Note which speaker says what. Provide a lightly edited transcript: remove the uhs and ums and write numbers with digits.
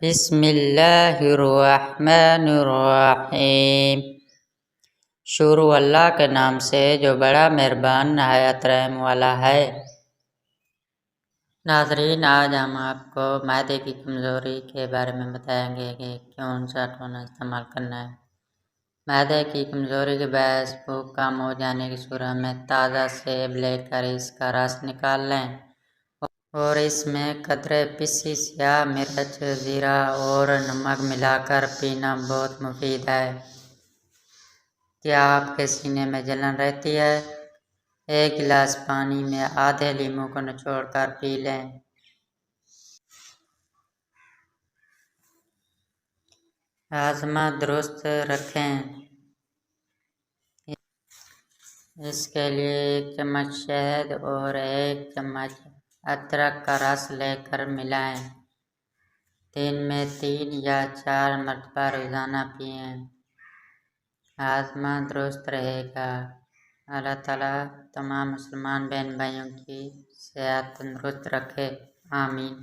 Speaker 1: بسم اللہ الرحمن الرحیم۔ شروع اللہ کے نام سے جو بڑا مہربان نہایت رحم والا ہے۔ ناظرین، آج ہم آپ کو معدے کی کمزوری کے بارے میں بتائیں گے کہ کون سا ٹونا استعمال کرنا ہے۔ معدے کی کمزوری کے باعث بھوک کم ہو جانے کی صورت میں تازہ سیب لے کر اس کا رس نکال لیں اور اس میں قدرے پسی سیاہ مرچ، زیرہ اور نمک ملا کر پینا بہت مفید ہے۔ کیا آپ کے سینے میں جلن رہتی ہے؟ ایک گلاس پانی میں آدھے لیموں کو نچوڑ کر پی لیں۔ ہاضمہ درست رکھیں۔ اس کے لیے 1 چمچ شہد اور 1 چمچ ادرک کا رس لے کر ملائیں۔ دن میں 3 یا 4 مرتبہ روزانہ پئیں۔ ہاضمہ درست رہے گا۔ اللہ تعالیٰ تمام مسلمان بہن بھائیوں کی صحت تندرست رکھے۔ آمین۔